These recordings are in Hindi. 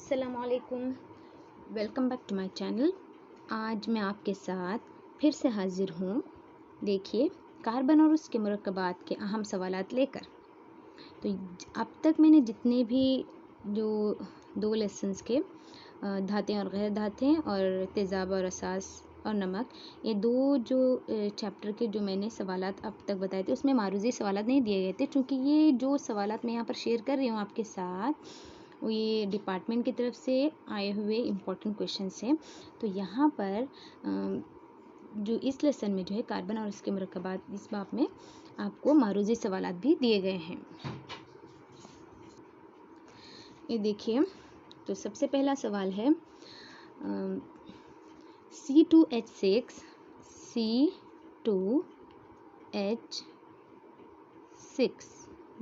अस्सलामुअलैकुम, welcome back to my channel. आज मैं आपके साथ फिर से हाजिर हूँ। देखिए, कार्बन और उसके मुरक्कबात के अहम सवालात लेकर। तो अब तक मैंने जितने भी जो 2 लेसन्स के धातें और गैर धातें और तेज़ाब और असास और नमक, ये 2 जो चैप्टर के जो मैंने सवालात अब तक बताए थे, उसमें मारूज़ी सवालात नहीं दिए गए थे, क्योंकि ये जो सवालात मैं यहाँ पर शेयर कर रही हूँ आपके साथ, वो ये डिपार्टमेंट की तरफ से आए हुए इम्पोर्टेंट क्वेश्चंस हैं। तो यहाँ पर जो इस लेसन में जो है कार्बन और उसके मुरक्कबात, इस बाब में आपको मारूज़ी सवालात भी दिए गए हैं। ये देखिए, तो सबसे पहला सवाल है C2H6 C2H6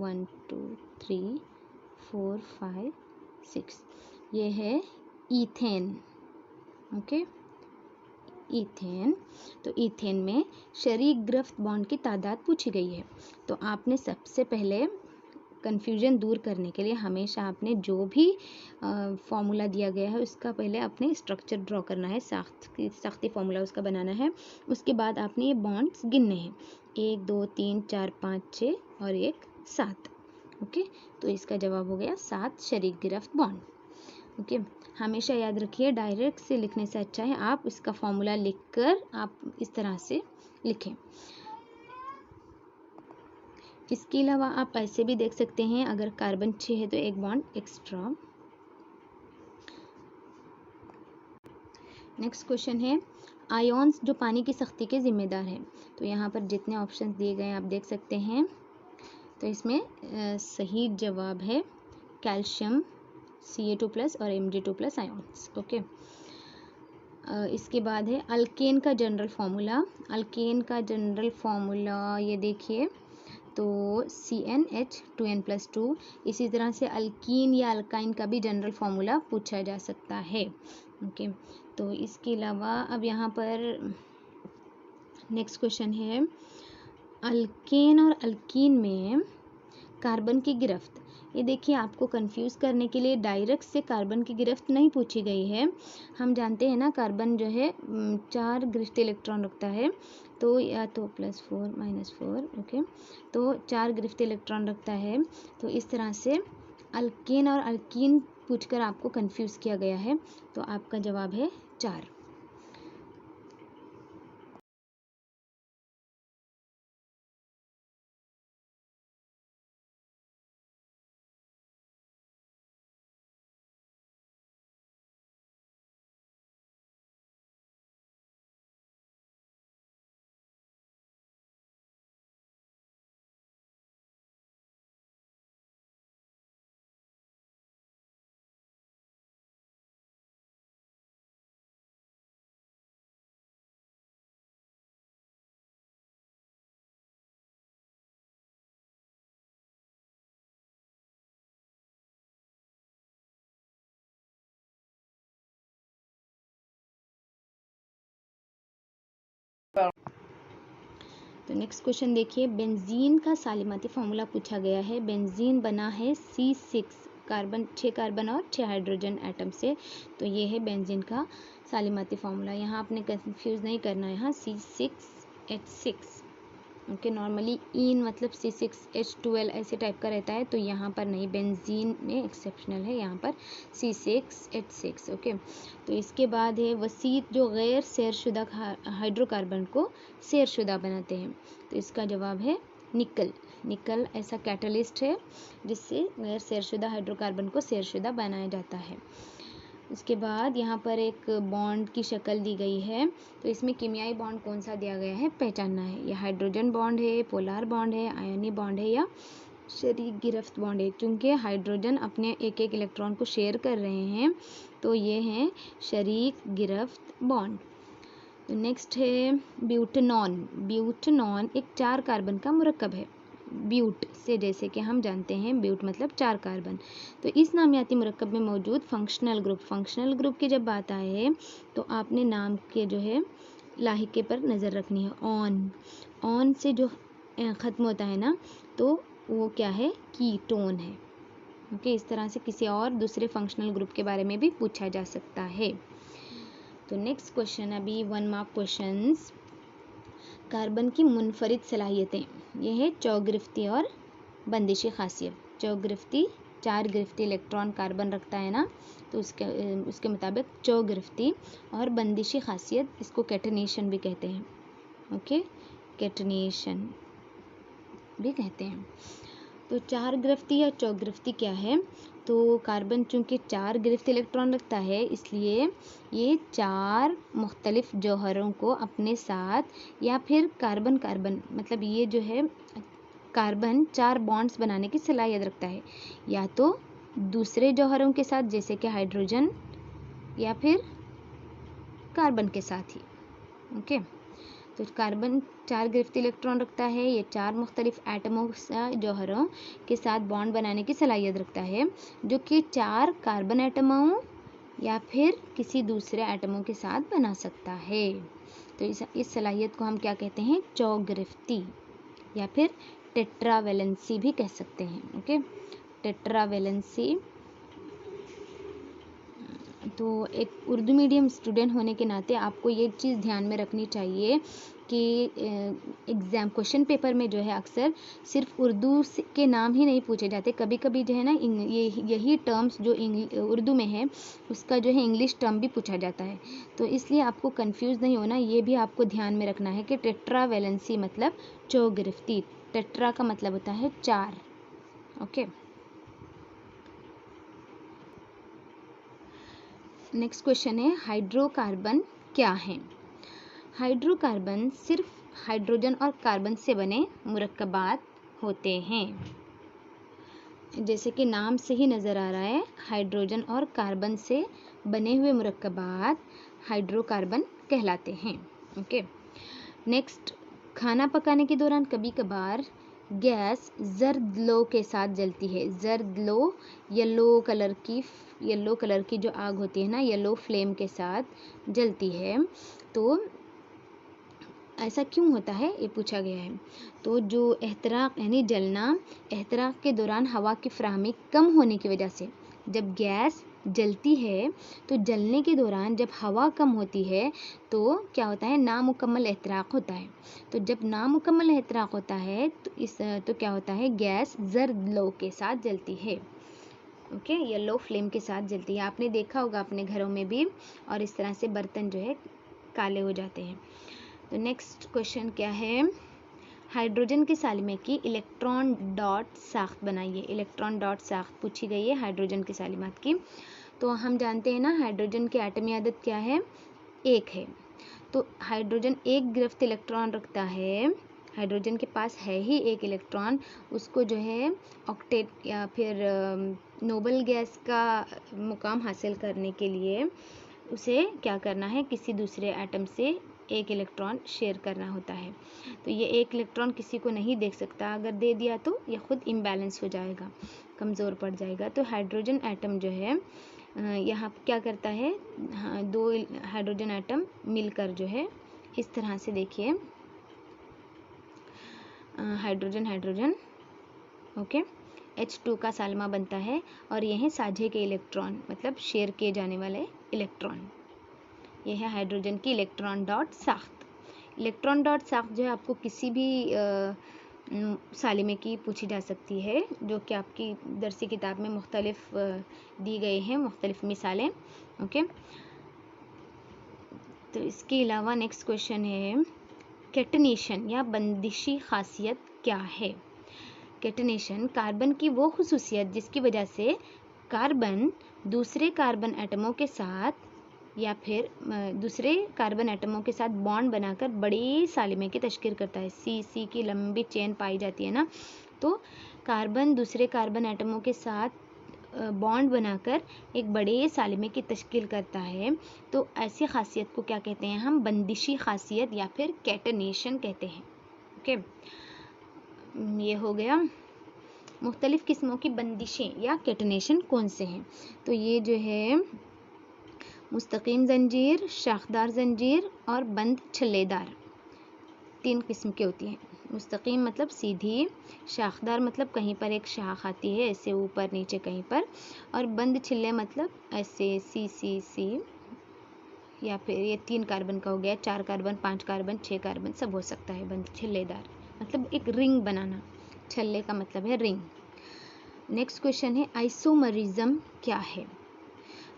1 2 3 4 5 6, ये है ईथेन। Okay, ethane. तो ईथेन में शरीक गिरफ्त बॉन्ड की तादाद पूछी गई है। तो आपने सबसे पहले कन्फ्यूजन दूर करने के लिए हमेशा आपने जो भी फॉर्मूला दिया गया है उसका पहले अपने स्ट्रक्चर ड्रॉ करना है, साख्ती फॉर्मूला उसका बनाना है। उसके बाद आपने ये बॉन्ड्स गिनने हैं, 1 2 3 4 5 6 और 1 7। ओके, तो इसका जवाब हो गया 7 शरीक गिरफ्त बॉन्ड। ओके, हमेशा याद रखिए, डायरेक्ट से लिखने से अच्छा है आप इसका फॉर्मूला लिखकर आप इस तरह से लिखें। इसके अलावा आप ऐसे भी देख सकते हैं, अगर कार्बन 6 है तो 1 बॉन्ड एक्स्ट्रा। नेक्स्ट क्वेश्चन है, आयोन्स जो पानी की सख्ती के जिम्मेदार हैं। तो यहाँ पर जितने ऑप्शन दिए गए आप देख सकते हैं। तो इसमें सही जवाब है कैल्शियम, Ca2+ और Mg2+ आयोन्स। ओके, इसके बाद है अल्केन का जनरल फार्मूला। अल्केन का जनरल फार्मूला ये देखिए, तो CnH2n+2। इसी तरह से अल्कीन या अल्काइन का भी जनरल फार्मूला पूछा जा सकता है। ओके, तो इसके अलावा अब यहाँ पर नेक्स्ट क्वेश्चन है, अल्केन और अल्कीन में कार्बन की गिरफ्त। ये देखिए, आपको कंफ्यूज करने के लिए डायरेक्ट से कार्बन की गिरफ्त नहीं पूछी गई है। हम जानते हैं ना, कार्बन जो है 4 गिरफ्त इलेक्ट्रॉन रखता है, तो या तो +4 -4। ओके, तो 4 गिरफ्त इलेक्ट्रॉन रखता है। तो इस तरह से अल्केन और अल्कीन पूछकर आपको कंफ्यूज किया गया है। तो आपका जवाब है 4। तो नेक्स्ट क्वेश्चन देखिए, बेंजीन का सालिमाती फार्मूला पूछा गया है। बेंजीन बना है C6 कार्बन, 6 कार्बन और 6 हाइड्रोजन एटम से। तो ये है बेंजीन का सालिमाती फार्मूला। यहाँ आपने कंफ्यूज नहीं करना है, यहाँ C6H6। ओके, नॉर्मली ईन मतलब C6H12 ऐसे टाइप का रहता है, तो यहाँ पर नहीं, बेंजीन में एक्सेप्शनल है, यहाँ पर C6H6। ओके, तो इसके बाद है वसीत जो गैर सैरशुदा हाइड्रोकार्बन को सैरशुदा बनाते हैं। तो इसका जवाब है निकल। निकल ऐसा कैटलिस्ट है जिससे गैर सैरशुदा हाइड्रोकार्बन को सैरशुदा बनाया जाता है। उसके बाद यहाँ पर एक बॉन्ड की शक्ल दी गई है। तो इसमें कीमियाई बॉन्ड कौन सा दिया गया है, पहचानना है। यह हाइड्रोजन बॉन्ड है, पोलार बॉन्ड है, आयनी बॉन्ड है या शरीक गिरफ्त बॉन्ड है। क्योंकि हाइड्रोजन अपने एक एक इलेक्ट्रॉन को शेयर कर रहे हैं, तो ये हैं शरीक गिरफ्त बॉन्ड। तो नेक्स्ट है ब्यूटेनॉन। ब्यूटेनॉन एक 4 कार्बन का मुरक्कब है। ब्यूट से, जैसे कि हम जानते हैं ब्यूट मतलब 4 कार्बन। तो इस नामियाती मुरक्कब में मौजूद फंक्शनल ग्रुप की जब बात आए, तो आपने नाम के जो है लाहिके पर नज़र रखनी है। ऑन से जो ख़त्म होता है ना, तो वो क्या है, कीटोन है। ओके, इस तरह से किसी और दूसरे फंक्शनल ग्रुप के बारे में भी पूछा जा सकता है। तो नेक्स्ट क्वेश्चन, अभी 1 मार्क क्वेश्चंस। कार्बन की मुनफरिद सलाहियतें, यह है चौगिरफ्ती और बंदिशी खासियत। चौगिरफ्ती, 4 गिरफ्ती इलेक्ट्रॉन कार्बन रखता है ना, तो उसके मुताबिक चौगिरफ्ती, और बंदिशी खासियत, इसको कैटनेशन भी कहते हैं। ओके, कैटनेशन भी कहते हैं। तो 4 गिरफ्ती या चौगिरफ्ती क्या है? तो कार्बन चूंकि 4 गिरफ्त इलेक्ट्रॉन रखता है, इसलिए ये 4 मुख्तलिफ जौहरों को अपने साथ, या फिर कार्बन कार्बन, मतलब ये जो है कार्बन 4 बॉन्ड्स बनाने की सलाहियत रखता है, या तो दूसरे जौहरों के साथ जैसे कि हाइड्रोजन, या फिर कार्बन के साथ ही। ओके, तो कार्बन 4 गिरफ्त इलेक्ट्रॉन रखता है, ये 4 मुख्तलिफ एटमों जौहरों के साथ बॉन्ड बनाने की सलाहियत रखता है, जो कि 4 कार्बन एटमों या फिर किसी दूसरे एटमों के साथ बना सकता है। तो इस सलाहियत को हम क्या कहते हैं? चौगिरफ्ती, या फिर टेट्रावेलेंसी भी कह सकते हैं। Okay, tetravalency. तो एक उर्दू मीडियम स्टूडेंट होने के नाते आपको ये चीज़ ध्यान में रखनी चाहिए कि एग्ज़ाम क्वेश्चन पेपर में जो है अक्सर सिर्फ उर्दू के नाम ही नहीं पूछे जाते, कभी कभी जो है ना यही टर्म्स जो उर्दू में है उसका जो है इंग्लिश टर्म भी पूछा जाता है। तो इसलिए आपको कंफ्यूज नहीं होना, ये भी आपको ध्यान में रखना है कि टेट्रावेलेंसी मतलब चौगिरफ्ती। टेट्रा का मतलब होता है 4। ओके, नेक्स्ट क्वेश्चन है, हाइड्रोकार्बन क्या है? हाइड्रोकार्बन सिर्फ हाइड्रोजन और कार्बन से बने मुरक्कबात होते हैं। जैसे कि नाम से ही नज़र आ रहा है, हाइड्रोजन और कार्बन से बने हुए मुरक्कबात हाइड्रोकार्बन कहलाते हैं। ओके, नेक्स्ट, खाना पकाने के दौरान कभी कभार गैस जर्द लो के साथ जलती है। जर्द लो, येलो कलर की जो आग होती है ना, येलो फ्लेम के साथ जलती है। तो ऐसा क्यों होता है, ये पूछा गया है। तो जो एहतराक यानी जलना, एहतराक के दौरान हवा की फराहमी कम होने की वजह से, जब गैस जलती है तो जलने के दौरान जब हवा कम होती है तो क्या होता है? नामुकम्मल एहतराक होता है। तो जब नामुकम्मल एहतराक होता है तो क्या होता है? गैस जर्द लो के साथ जलती है। ओके, येलो फ्लेम के साथ जलती है। आपने देखा होगा अपने घरों में भी, और इस तरह से बर्तन जो है काले हो जाते हैं। तो नेक्स्ट क्वेश्चन क्या है? हाइड्रोजन के सालिमे की इलेक्ट्रॉन डॉट साख्त बनाइए। इलेक्ट्रॉन डॉट साख्त पूछी गई है हाइड्रोजन के सालिमात की। तो हम जानते हैं ना, हाइड्रोजन की एटमी आदत क्या है? 1 है। तो हाइड्रोजन 1 गिरफ्त इलेक्ट्रॉन रखता है। हाइड्रोजन के पास है ही 1 इलेक्ट्रॉन, उसको जो है ऑक्टेट या फिर नोबल गैस का मुकाम हासिल करने के लिए उसे क्या करना है? किसी दूसरे एटम से 1 इलेक्ट्रॉन शेयर करना होता है। तो ये 1 इलेक्ट्रॉन किसी को नहीं दे सकता, अगर दे दिया तो ये खुद इम्बैलेंस हो जाएगा, कमज़ोर पड़ जाएगा। तो हाइड्रोजन एटम जो है यहाँ क्या करता है? हाँ, 2 हाइड्रोजन एटम मिलकर जो है इस तरह से देखिए, हाइड्रोजन ओके, H2 का सालमा बनता है, और ये है साझे के इलेक्ट्रॉन, मतलब शेयर किए जाने वाले इलेक्ट्रॉन। ये है हाइड्रोजन की इलेक्ट्रॉन डॉट साख्त। इलेक्ट्रॉन डॉट साख्त जो है आपको किसी भी सालिमे की पूछी जा सकती है, जो कि आपकी दरसी किताब में मुख्तलिफ दी गई हैं, मुख्तलिफ मिसालें। ओके, तो इसके अलावा नेक्स्ट क्वेश्चन है, कैटनेशन या बंदिशी खासियत क्या है? कैटनेशन कार्बन की वो खुसूसियत जिसकी वजह से कार्बन दूसरे कार्बन एटमों के साथ या फिर दूसरे कार्बन एटमों के साथ बॉन्ड बनाकर बड़े सालिमे की तश्कील करता है। सी की लंबी चेन पाई जाती है ना, तो कार्बन दूसरे कार्बन एटमों के साथ बॉन्ड बनाकर एक बड़े सालिमे की तश्कील करता है। तो ऐसी खासियत को क्या कहते हैं हम? बंदिशी खासियत या फिर कैटनेशन कहते हैं। ओके, ये हो गया। मुख्तलिफ किस्मों की बंदिशें या कैटनेशन कौन से हैं? तो ये जो है मुस्तकीम जंजीर, शाखदार जंजीर और बंद छल्लेदार, 3 किस्म की होती हैं। मुस्तकीम मतलब सीधी, शाखदार मतलब कहीं पर एक शाख आती है ऐसे ऊपर नीचे कहीं पर, और बंद छिल्ले मतलब ऐसे सी, या फिर ये 3 कार्बन का हो गया, 4 कार्बन, 5 कार्बन, 6 कार्बन सब हो सकता है बंद छिल्लेदार, मतलब एक रिंग बनाना, छल्ले का मतलब है रिंग। नेक्स्ट क्वेश्चन है आइसोमरिज्म क्या है।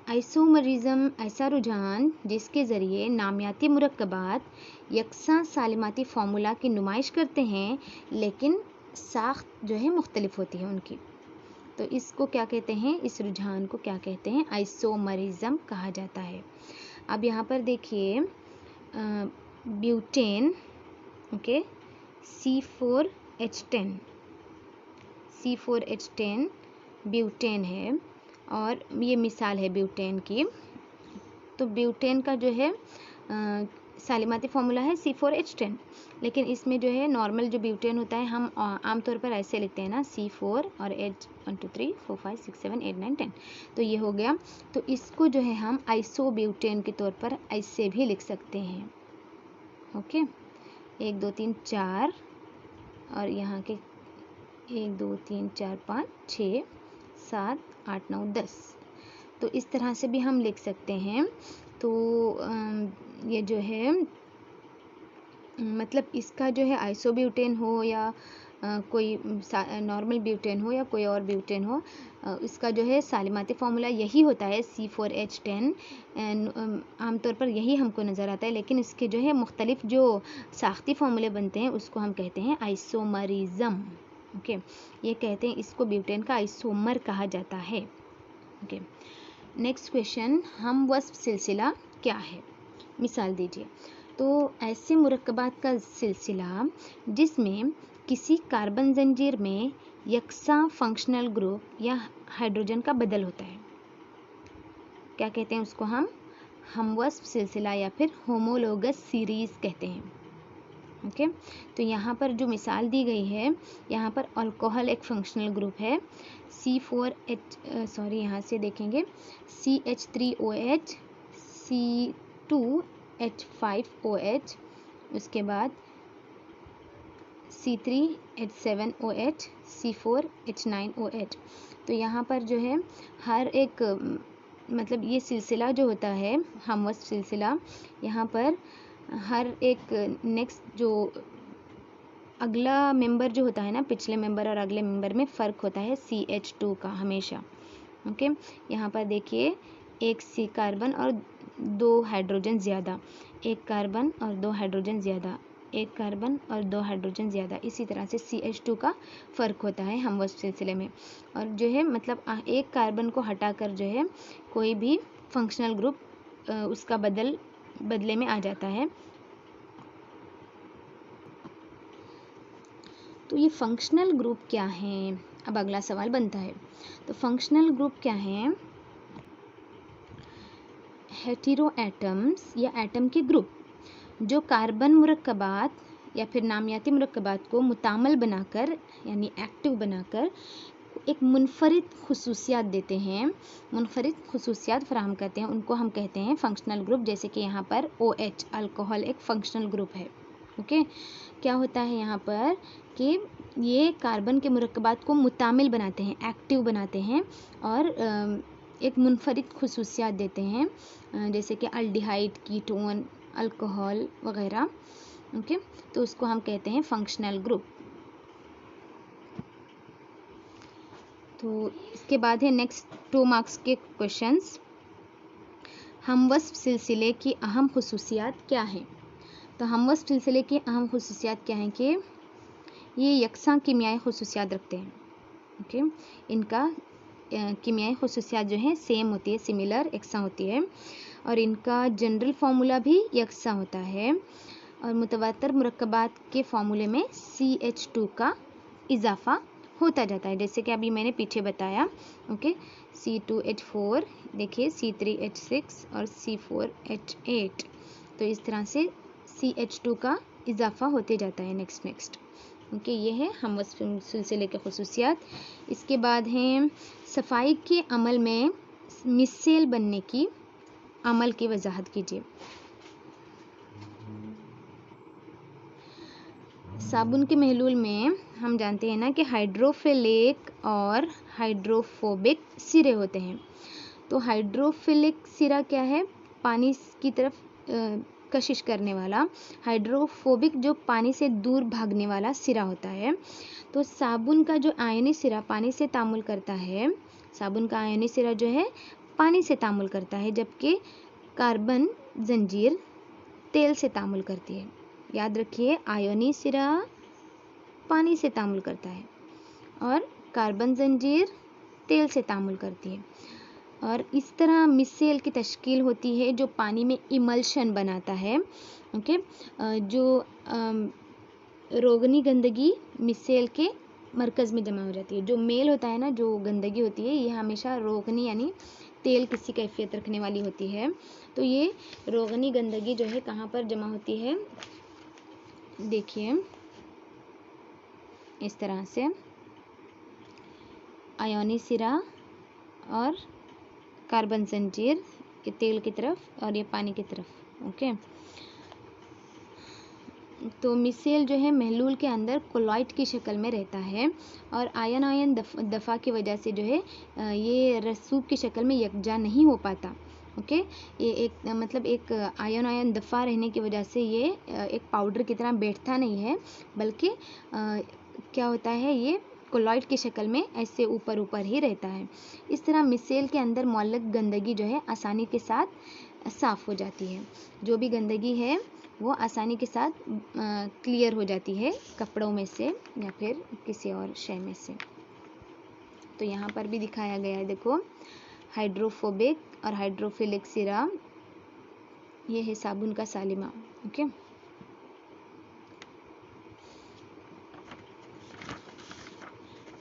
आइसोमरिज्म ऐसा रुझान जिसके ज़रिए नामियाती मुरक्कबात यकसा सालिमाती फार्मूला की नुमाइश करते हैं लेकिन साख्त जो है मुख्तलिफ होती है उनकी। तो इसको क्या कहते हैं, इस रुझान को क्या कहते हैं, आइसोमरिज्म कहा जाता है। अब यहाँ पर देखिए ब्यूटेन, ओके, C4H10 ब्यूटेन है, और ये मिसाल है ब्यूटेन की। तो ब्यूटेन का जो है सालिमाती फार्मूला है C4H10, लेकिन इसमें जो है नॉर्मल जो ब्यूटेन होता है हम आमतौर पर ऐसे लिखते हैं ना, C4 और H 1 2 3 4 5 6 7 8 9 10, तो ये हो गया। तो इसको जो है हम आइसोब्यूटेन के तौर पर ऐसे भी लिख सकते हैं, ओके। 1 2 3 4 और यहाँ के 1 2 3 4 5 6 7 8 9 10, तो इस तरह से भी हम लिख सकते हैं। तो ये जो है मतलब इसका जो है आइसोब्यूटेन हो या कोई नॉर्मल ब्यूटेन हो या कोई और ब्यूटेन हो, इसका जो है सालिमाती फार्मूला यही होता है C4H10, आमतौर पर यही हमको नज़र आता है, लेकिन इसके जो है मुख्तलिफ जो साख्ती फार्मूले बनते हैं उसको हम कहते हैं आइसोमरिज्म, ओके। ये कहते हैं, इसको ब्यूटेन का आइसोमर कहा जाता है, ओके। नेक्स्ट क्वेश्चन, हम वस्फ सिलसिला क्या है, मिसाल दीजिए। तो ऐसे मुरक्कबात का सिलसिला जिसमें किसी कार्बन जंजीर में यकसा फंक्शनल ग्रुप या हाइड्रोजन का बदल होता है, क्या कहते हैं उसको हम हमवस्फ सिलसिला या फिर होमोलोगस सीरीज़ कहते हैं, ओके। तो यहाँ पर जो मिसाल दी गई है, यहाँ पर अल्कोहल एक फंक्शनल ग्रुप है, यहाँ से देखेंगे CH3OH, C2H5OH, उसके बाद C3H7OH, C4H9OH। तो यहाँ पर जो है हर एक मतलब ये सिलसिला जो होता है हमवस्फ सिलसिला, यहाँ पर हर एक नेक्स्ट जो अगला मेंबर जो होता है ना, पिछले मेंबर और अगले मेंबर में फ़र्क होता है CH2 का हमेशा, ओके। यहाँ पर देखिए 1 C कार्बन और 2 हाइड्रोजन ज़्यादा, 1 कार्बन और 2 हाइड्रोजन ज़्यादा, 1 कार्बन और 2 हाइड्रोजन ज़्यादा, इसी तरह से CH2 का फ़र्क होता है हमवस्फ सिलसिले में। और जो है मतलब एक कार्बन को हटाकर जो है कोई भी फंक्शनल ग्रुप उसका बदले में आ जाता है। तो ये फंक्शनल ग्रुप क्या हैं, अब अगला सवाल बनता है। तो फंक्शनल ग्रुप क्या हैं, हेटेरो एटम्स या एटम के ग्रुप जो कार्बन मुरक्कबात या फिर नामियाती मुरक्कबात को मुतामल बनाकर यानी एक्टिव बनाकर एक मुनफरिद खुसूसियात देते हैं, मुनफरिद खुसूसियात फराहम करते हैं, उनको हम कहते हैं फंक्शनल ग्रुप। जैसे कि यहाँ पर OH अल्कोहल एक फंक्शनल ग्रुप है, ओके। क्या होता है यहाँ पर कि ये कार्बन के मुरक्कबात को मुतामिल बनाते हैं, एक्टिव बनाते हैं और एक मुनफरिद खुसूसियात देते हैं, जैसे कि अल्डिहाइड, कीटोन, अल्कोहल वगैरह, ओके। तो उसको हम कहते हैं फंक्शनल ग्रुप। तो इसके बाद है नेक्स्ट 2 मार्क्स के क्वेश्चंस, हमवस्फ सिलसिले की अहम खुसूसियात क्या हैं। तो हमवस्फ सिलसिले की अहम खुसूसियात क्या हैं कि ये यकसा कीमियाई खुसूसियात रखते हैं, ओके। इनका कीमियाई खुसूसियात जो है सेम होती है, सिमिलर, यकसा होती है, और इनका जनरल फार्मूला भी यकसा होता है, और मुतवातर मुरक्कबात के फार्मूले में CH2 का इजाफा होता जाता है, जैसे कि अभी मैंने पीछे बताया, ओके। C2H4 देखिए, C3H6 और C4H8, तो इस तरह से CH2 का इजाफा होते जाता है नेक्स्ट, ओके। ये है हमवस्फ सिलसिले के खुसूसियात। इसके बाद हैं सफाई के अमल में मिसेल बनने की अमल की वजाहत कीजिए। साबुन के महलूल में हम जानते हैं ना कि हाइड्रोफिलिक और हाइड्रोफोबिक सिरे होते हैं। तो हाइड्रोफिलिक सिरा क्या है? पानी की तरफ कशिश करने वाला। हाइड्रोफोबिक जो पानी से दूर भागने वाला सिरा होता है। तो साबुन का जो आयनी सिरा पानी से तामुल करता है, साबुन का आयनी सिरा जो है पानी से तामुल करता है, जबकि कार्बन जंजीर तेल से तामुल करती है। याद रखिए, आयनी सिरा पानी से तामुल करता है और कार्बन जंजीर तेल से तामुल करती है। और इस तरह मिसेल की तश्कील होती है जो पानी में इमल्शन बनाता है। ओके, जो रोगनी गंदगी मिसेल के मरकज़ में जमा हो जाती है। जो मेल होता है ना, जो गंदगी होती है, ये हमेशा रोगनी यानी तेल किसी कैफियत रखने वाली होती है। तो ये रोगनी गंदगी जो है कहाँ पर जमा होती है? देखिए इस तरह से, आयोनी सिरा और कार्बन जंजीर, ये तेल की तरफ और ये पानी की तरफ। ओके, तो मिसेल जो है महलूल के अंदर कोलॉइड की शक्ल में रहता है और आयन दफ़ा की वजह से जो है ये रसूब की शक्ल में यकजा नहीं हो पाता। ओके, ये एक मतलब एक आयन दफ़ा रहने की वजह से ये एक पाउडर की तरह बैठता नहीं है, बल्कि क्या होता है, ये कोलॉइड की शक्ल में ऐसे ऊपर ऊपर ही रहता है। इस तरह मिसेल के अंदर मौलक गंदगी जो है आसानी के साथ साफ़ हो जाती है। जो भी गंदगी है वो आसानी के साथ क्लियर हो जाती है कपड़ों में से या फिर किसी और शय में से। तो यहाँ पर भी दिखाया गया है, देखो, हाइड्रोफोबिक और हाइड्रोफिलिक सिरा, ये है साबुन का सालिमा। ओके,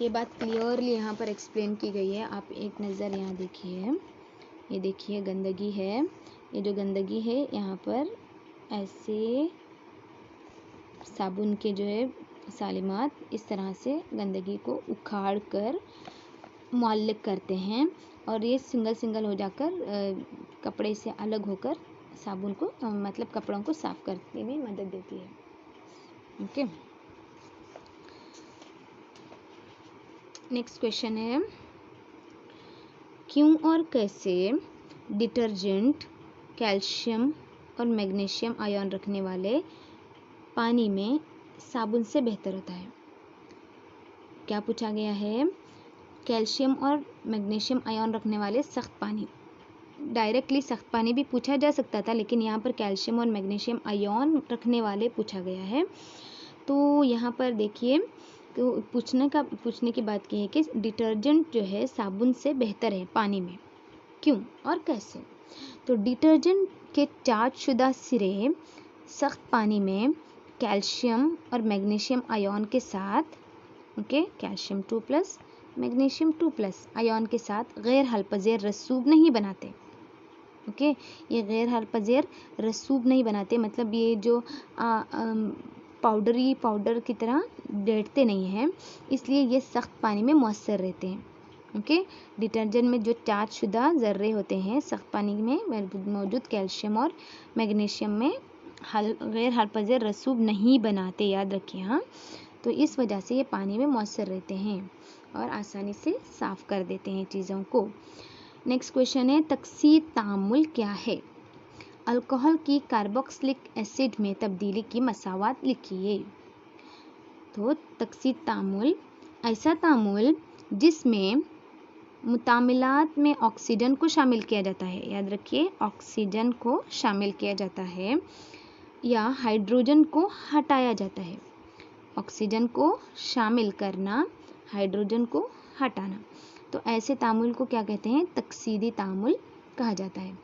ये बात क्लियरली यहाँ पर एक्सप्लेन की गई है। आप एक नज़र यहाँ देखिए, ये देखिए गंदगी है, ये जो गंदगी है यहाँ पर ऐसे साबुन के जो है सालिमात इस तरह से गंदगी को उखाड़ कर मुअल्लिक करते हैं और ये सिंगल सिंगल हो जाकर कपड़े से अलग होकर साबुन को मतलब कपड़ों को साफ करने में मदद देती है। ओके, नेक्स्ट क्वेश्चन है, क्यों और कैसे डिटर्जेंट कैल्शियम और मैग्नीशियम आयन रखने वाले पानी में साबुन से बेहतर होता है? क्या पूछा गया है? कैल्शियम और मैग्नीशियम आयन रखने वाले सख्त पानी, डायरेक्टली सख्त पानी भी पूछा जा सकता था, लेकिन यहाँ पर कैल्शियम और मैग्नीशियम आयन रखने वाले पूछा गया है। तो यहाँ पर देखिए, तो पूछने की बात की है कि डिटर्जेंट जो है साबुन से बेहतर है पानी में, क्यों और कैसे? तो डिटर्जेंट के चार्जशुदा सिरे सख्त पानी में कैल्शियम और मैग्नीशियम आयन के साथ, ओके, कैल्शियम 2+ मैग्नीशियम 2+ आयन के साथ गैर हलपज़ेर रसूब नहीं बनाते। ओके, ये गैर हलपज़ेर रसूब नहीं बनाते, मतलब ये जो पाउडर की तरह बैठते नहीं हैं, इसलिए ये सख्त पानी में मौसर रहते हैं। ओके, डिटर्जेंट में जो चार्जशुदा ज़र्रे होते हैं सख्त पानी में मौजूद कैल्शियम और मैग्नीशियम में गैर हलपज़ेर रसूब नहीं बनाते, याद रखिए। हाँ, तो इस वजह से ये पानी में मौसर रहते हैं और आसानी से साफ़ कर देते हैं चीज़ों को। नेक्स्ट क्वेश्चन है, तकसीर तामुल क्या है? अल्कोहल की कार्बोक्सिलिक एसिड में तब्दीली की मसावात लिखिए। तो तकसीर तामुल ऐसा तामुल जिसमें मुतामिलात में ऑक्सीजन को शामिल किया जाता है, याद रखिए, ऑक्सीजन को शामिल किया जाता है या हाइड्रोजन को हटाया जाता है। ऑक्सीजन को शामिल करना, हाइड्रोजन को हटाना, तो ऐसे तामुल को क्या कहते हैं? तकसीदी तामुल कहा जाता है।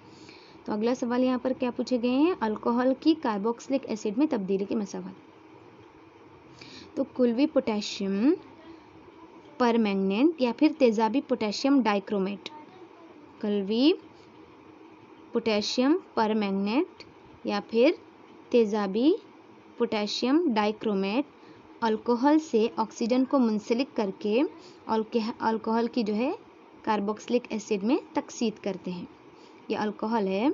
तो अगला सवाल यहाँ पर क्या पूछे गए हैं? अल्कोहल की कार्बोक्सिलिक एसिड में तब्दीली की मसावत। तो कुलवी पोटेशियम परमैंगनेट या फिर तेजाबी पोटेशियम डाइक्रोमेट, कुलवी पोटेशियम परमैंगनेट या फिर तेजाबी पोटेशियम डाइक्रोमेट अल्कोहल से ऑक्सीजन को मुंसलिक करके अल्कोहल की जो है कार्बोक्सिलिक एसिड में तकसीद करते हैं। ये अल्कोहल है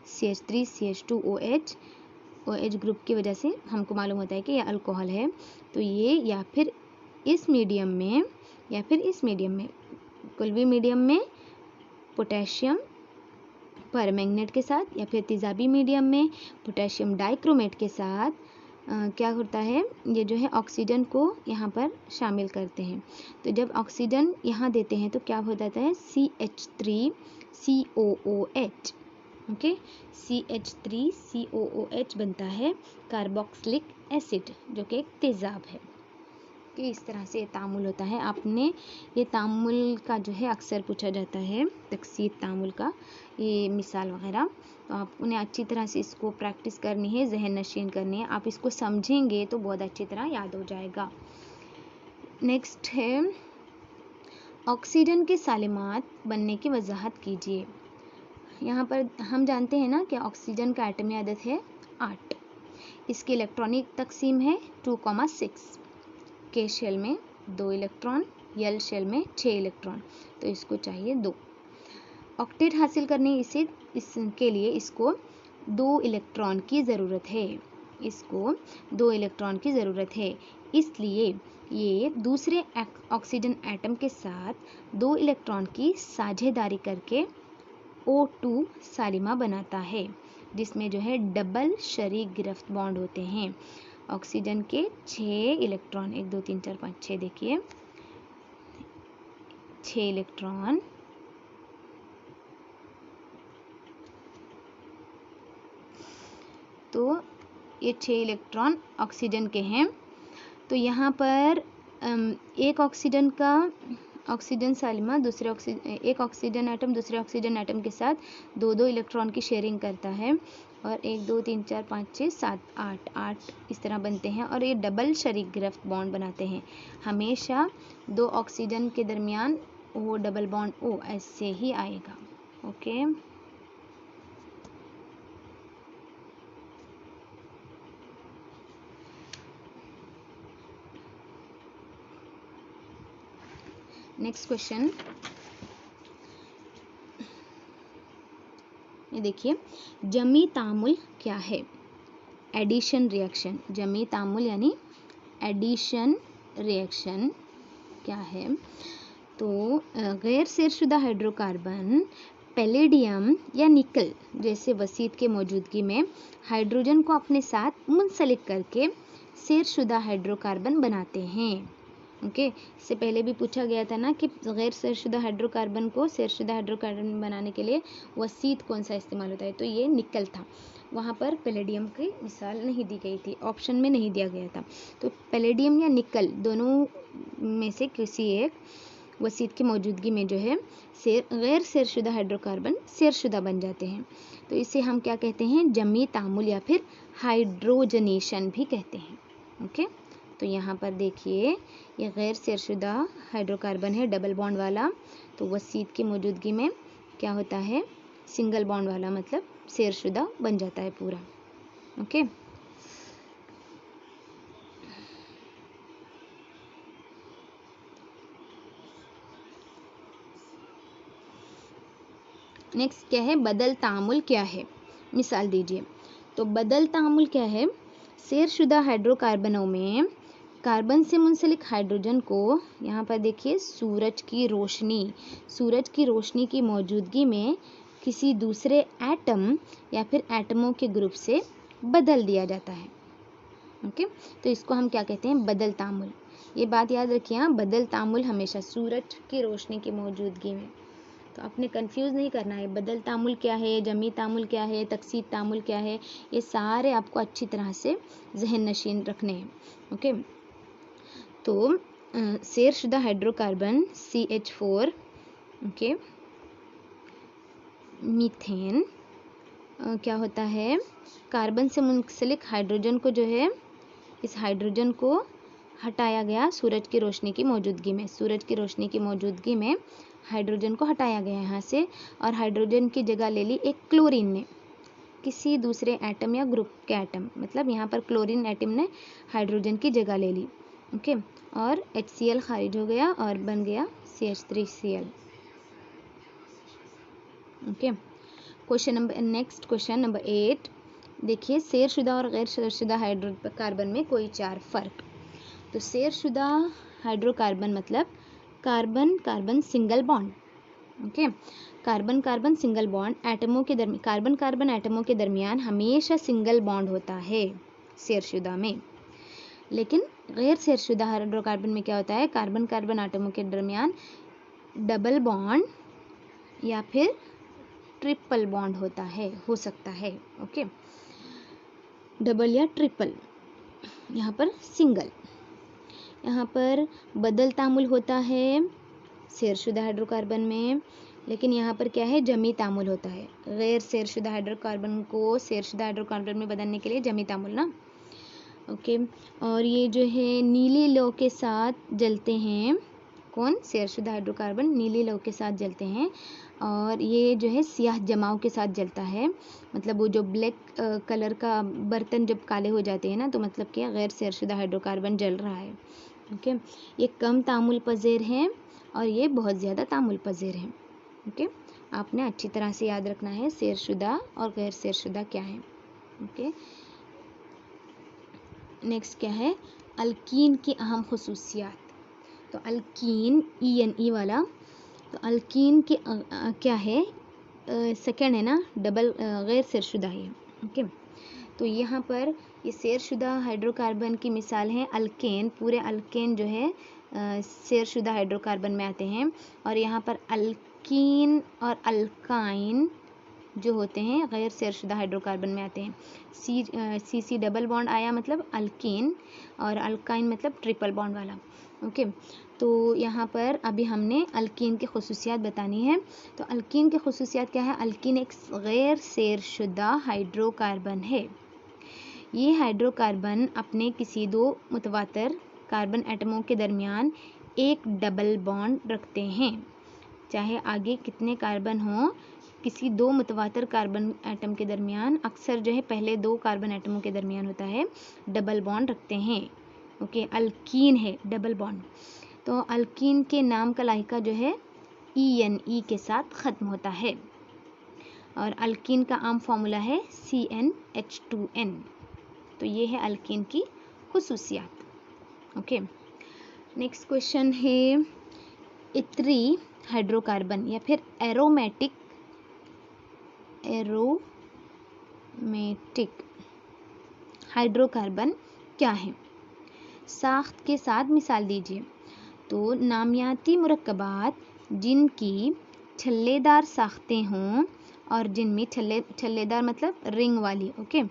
CH3CH2OH, OH ग्रुप की वजह से हमको मालूम होता है कि यह अल्कोहल है। तो ये या फिर इस मीडियम में या फिर इस मीडियम में, कोई भी मीडियम में पोटेशियम परमैंगनेट के साथ या फिर तेजाबी मीडियम में पोटेशियम डाइक्रोमेट के साथ क्या होता है, ये जो है ऑक्सीजन को यहाँ पर शामिल करते हैं। तो जब ऑक्सीजन यहाँ देते हैं तो क्या हो जाता है, CH3COOH, ओके, CH3COOH बनता है कार्बोक्सिलिक एसिड, जो कि एक तेजाब है। कि इस तरह से तामुल होता है। आपने ये तामुल का जो है अक्सर पूछा जाता है, तकसीर तामुल का ये मिसाल वगैरह, तो आप उन्हें अच्छी तरह से इसको प्रैक्टिस करनी है, जहन नशीन करनी है। आप इसको समझेंगे तो बहुत अच्छी तरह याद हो जाएगा। नेक्स्ट है ऑक्सीजन के सालिमात बनने की वजाहत कीजिए। यहाँ पर हम जानते हैं ना कि ऑक्सीजन का एटमी अदद है 8। इसकी इलेक्ट्रॉनिक तकसीम है 2,6। के शेल में 2 इलेक्ट्रॉन, यल शेल में 6 इलेक्ट्रॉन, तो इसको चाहिए 2। ऑक्टेट हासिल करने इसके लिए इसको 2 इलेक्ट्रॉन की ज़रूरत है। इसको 2 इलेक्ट्रॉन की ज़रूरत है, इसलिए ये दूसरे ऑक्सीजन एटम के साथ 2 इलेक्ट्रॉन की साझेदारी करके O2 सालिमा बनाता है, जिसमें जो है डबल शरीक गिरफ्त बॉन्ड होते हैं। ऑक्सीजन के 6 इलेक्ट्रॉन, 1 2 3 4 5 6, देखिए 6 इलेक्ट्रॉन, तो ये 6 इलेक्ट्रॉन ऑक्सीजन के हैं। तो यहाँ पर एक ऑक्सीजन सालिमा एक ऑक्सीजन एटम दूसरे ऑक्सीजन एटम के साथ 2 इलेक्ट्रॉन की शेयरिंग करता है, और 1 2 3 4 5 6 7 8 इस तरह बनते हैं, और ये डबल शरीक गिरफ्त बॉन्ड बनाते हैं। हमेशा 2 ऑक्सीजन के दरमियान वो डबल बॉन्ड O ऐसे ही आएगा, ओके। नेक्स्ट क्वेश्चन, ये देखिए, जमी तामुल क्या है? Addition reaction. जमी तामुल यानी एडिशन रिएक्शन क्या है? तो गैर सेरशुदा हाइड्रोकार्बन पैलेडियम या निकल जैसे वसीयत के मौजूदगी में हाइड्रोजन को अपने साथ मुंसलिक करके सेरशुदा हाइड्रोकार्बन बनाते हैं, ओके। इससे पहले भी पूछा गया था ना कि गैर सेरशुदा हाइड्रोकार्बन को सेरशुदा हाइड्रोकार्बन बनाने के लिए वसीयत कौन सा इस्तेमाल होता है, तो ये निकल था। वहाँ पर पैलेडियम की मिसाल नहीं दी गई थी, ऑप्शन में नहीं दिया गया था। तो पैलेडियम या निकल दोनों में से किसी एक वसीयत की मौजूदगी में जो है गैर सेरशुदा हाइड्रोकार्बन सेरशुदा बन जाते हैं। तो इसे हम क्या कहते हैं? जमी तामुल या फिर हाइड्रोजनेशन भी कहते हैं, ओके। तो यहाँ पर देखिए, ये गैर सेरशुदा हाइड्रोकार्बन है डबल बॉन्ड वाला, तो वसीयत की मौजूदगी में क्या होता है? सिंगल बॉन्ड वाला, मतलब सेरशुदा बन जाता है पूरा, ओके। नेक्स्ट क्या है? बदल तामुल क्या है? मिसाल दीजिए। तो बदल तामुल क्या है? सेरशुदा हाइड्रोकार्बनों में कार्बन से मुंसलिक हाइड्रोजन को, यहाँ पर देखिए, सूरज की रोशनी की मौजूदगी में किसी दूसरे एटम या फिर एटमों के ग्रुप से बदल दिया जाता है, ओके। तो इसको हम क्या कहते हैं? बदल तामुल। ये बात याद रखिए, हाँ, बदल तामुल हमेशा सूरज की रोशनी की मौजूदगी में। तो आपने कंफ्यूज नहीं करना है, बदल तामुल क्या है, जमी तामुल क्या है, तकसीद तामुल क्या है, ये सारे आपको अच्छी तरह से जहन नशीन रखने हैं, ओके। तो सेरशुदा हाइड्रोकार्बन CH4, ओके, मीथेन क्या होता है? कार्बन से मुंसलिक हाइड्रोजन को जो है, इस हाइड्रोजन को हटाया गया सूरज की रोशनी की मौजूदगी में। सूरज की रोशनी की मौजूदगी में हाइड्रोजन को हटाया गया यहाँ से, और हाइड्रोजन की जगह ले ली एक क्लोरीन ने, किसी दूसरे एटम या ग्रुप के एटम, मतलब यहाँ पर क्लोरीन एटम ने हाइड्रोजन की जगह ले ली, ओके। और HCl खारिज हो गया और बन गया CH3Cl, okay. Next question number 8, देखिए शेरशुदा और गैर शेरशुदा हाइड्रोकार्बन में कोई 4 फर्क। तो शेरशुदा हाइड्रोकार्बन मतलब carbon carbon single bond, okay, carbon carbon single bond एटमों के दरमियान, कार्बन कार्बन एटमों के दरमियान हमेशा सिंगल बॉन्ड होता है शेरशुदा में। लेकिन गैर शेरशुदा हाइड्रोकार्बन में क्या होता है, कार्बन कार्बन एटमों के दरमियान डबल बॉन्ड या फिर ट्रिपल बॉन्ड होता है, हो सकता है, ओके, डबल या ट्रिपल, यहाँ पर सिंगल। यहाँ पर बदल तामुल होता है शेरशुदा हाइड्रोकार्बन में, लेकिन यहाँ पर क्या है, जमी तामुल होता है। गैर शेरशुदा हाइड्रोकार्बन को शेरशुदा हाइड्रोकार्बन में बदलने के लिए जमी तामुल ना, ओके। और ये जो है नीली लौ के साथ जलते हैं, कौन, शेरशुदा हाइड्रोकार्बन नीली लौ के साथ जलते हैं, और ये जो है सियाह जमाव के साथ जलता है। मतलब वो जो ब्लैक कलर का बर्तन जब काले हो जाते हैं ना, तो मतलब क्या, गैर शेरशुदा हाइड्रोकार्बन जल रहा है, ओके। ये कम तामुल पज़ेर हैं और ये बहुत ज़्यादा तामुल पज़ेर हैं, ओके। आपने अच्छी तरह से याद रखना है शेरशुदा और गैर शेरशुदा क्या है, ओके। नेक्स्ट क्या है, अल्कीन की अहम खुसूसियात। तो अल्कीन ENE वाला, तो अल्कीन के क्या है, सेकेंड है ना, डबल गैर शेरशुदा है, ओके। तो यहाँ पर ये शेरशुदा हाइड्रोकार्बन की मिसाल है अल्केन, पूरे अल्केन जो है शेरशुदा हाइड्रोकार्बन में आते हैं, और यहाँ पर अल्कीन और अल्काइन जो होते हैं गैर शेरशुदा हाइड्रोकार्बन में आते हैं। सी डबल बॉन्ड आया मतलब अल्कीन, और अल्काइन मतलब ट्रिपल बॉन्ड वाला, ओके। तो यहाँ पर अभी हमने अल्कीन की खुसूसियात बतानी है। तो अल्कीन की खुसूसियात क्या है, अल्कीन एक गैर शेरशुदा हाइड्रोकार्बन है। ये हाइड्रोकार्बन अपने किसी दो मुतवातर कार्बन एटमों के दरमियान एक डबल बॉन्ड रखते हैं। चाहे आगे कितने कार्बन हों, किसी दो मुतवातर कार्बन एटम के दरमियान अक्सर जो है पहले दो कार्बन एटमों के दरमियान होता है डबल बॉन्ड रखते हैं, ओके। अल्कीन है डबल बॉन्ड। तो अल्कीन के नाम का लाइका जो है ENE के साथ ख़त्म होता है, और अल्कीन का आम फार्मूला है CnH2n। तो ये है अल्कीन की खुसूसियात, ओके। नेक्स्ट क्वेश्चन है इत्री हाइड्रोकार्बन या फिर एरोमेटिक हाइड्रोकार्बन क्या है, साख्त के साथ मिसाल दीजिए। तो नामियाती मुरक्कबात जिनकी छल्लेदार साख्तें हों और जिनमें छल्लेदार मतलब रिंग वाली, ओके,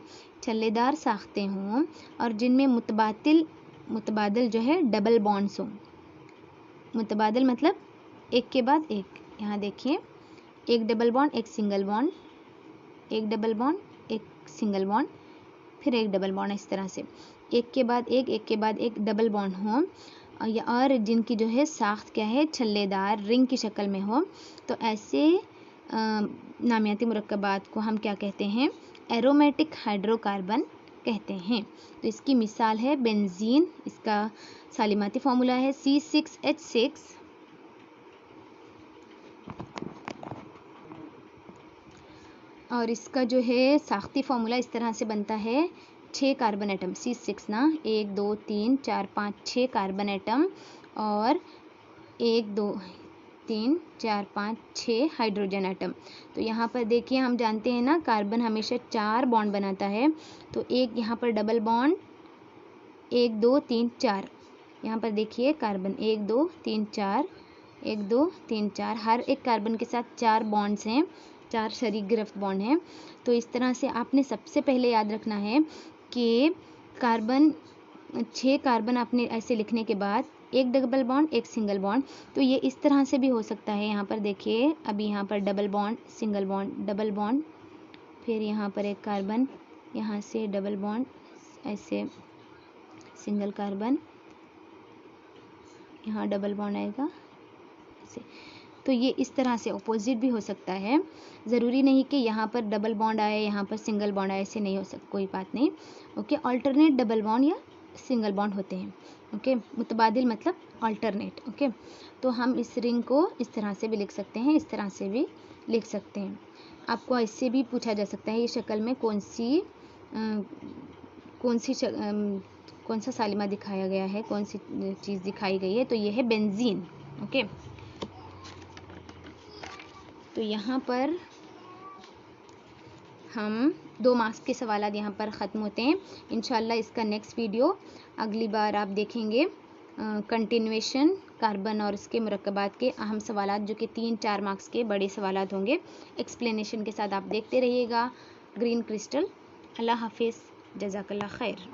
छल्लेदार साख्तें हों और जिनमें मुतबादिल जो है डबल बॉन्ड्स हों। मुतबादिल मतलब एक के बाद एक, यहाँ देखिए, एक डबल बॉन्ड एक सिंगल बॉन्ड, एक डबल बॉन्ड एक सिंगल बॉन्ड, फिर एक डबल बॉन्ड, इस तरह से एक के बाद एक डबल बॉन्ड हो, और जिनकी जो है साख्त क्या है, छल्लेदार रिंग की शक्ल में हो। तो ऐसे नामियाती मुरक्कबात को हम क्या कहते हैं, एरोमेटिक हाइड्रोकार्बन कहते हैं। तो इसकी मिसाल है बेंजीन, इसका सालिमाती फार्मूला है C6H6, और इसका जो है साख्ती फार्मूला इस तरह से बनता है, 6 कार्बन एटम, C6 ना, 1 2 3 4 5 6 कार्बन एटम, और 1 2 3 4 5 6 हाइड्रोजन एटम। तो यहाँ पर देखिए, हम जानते हैं ना कार्बन हमेशा 4 बॉन्ड बनाता है, तो एक यहाँ पर डबल बॉन्ड 1 2 3 4, यहाँ पर देखिए कार्बन 1 2 3 4 1 2 3 4, हर एक कार्बन के साथ 4 बॉन्ड्स हैं, 4 शरीक गिरफ्त बॉन्ड हैं। तो इस तरह से आपने सबसे पहले याद रखना है कि कार्बन 6 कार्बन आपने ऐसे लिखने के बाद एक डबल बॉन्ड एक सिंगल बॉन्ड, तो ये इस तरह से भी हो सकता है। यहाँ पर देखिए, अभी यहाँ पर double bond single bond double bond, फिर यहाँ पर एक कार्बन, यहाँ से डबल बॉन्ड, ऐसे सिंगल कार्बन, यहाँ डबल बॉन्ड आएगा ऐसे। तो ये इस तरह से अपोजिट भी हो सकता है, ज़रूरी नहीं कि यहाँ पर डबल बॉन्ड आए यहाँ पर सिंगल बॉन्ड आए, ऐसे नहीं हो सकता, कोई बात नहीं, ओके। अल्टरनेट डबल बॉन्ड या सिंगल बॉन्ड होते हैं, ओके। मुतबादिल मतलब अल्टरनेट, ओके। तो हम इस रिंग को इस तरह से भी लिख सकते हैं, इस तरह से भी लिख सकते हैं। आपको इससे भी पूछा जा सकता है, ये शक्ल में कौन सी कौन सा सालिमा दिखाया गया है, कौन सी चीज़ दिखाई गई है, तो ये है बेंजीन। ओके, तो यहाँ पर हम 2 मार्क्स के सवाल यहाँ पर ख़त्म होते हैं। इंशाल्लाह इसका नेक्स्ट वीडियो अगली बार आप देखेंगे कंटिन्यूएशन कार्बन और इसके मुरक्कबात के अहम सवालात, जो कि 3-4 मार्क्स के बड़े सवालात होंगे। एक्सप्लेनेशन के साथ आप देखते रहिएगा ग्रीन क्रिस्टल। अल्लाह हाफिज़, जज़ाकल्लाह खैर।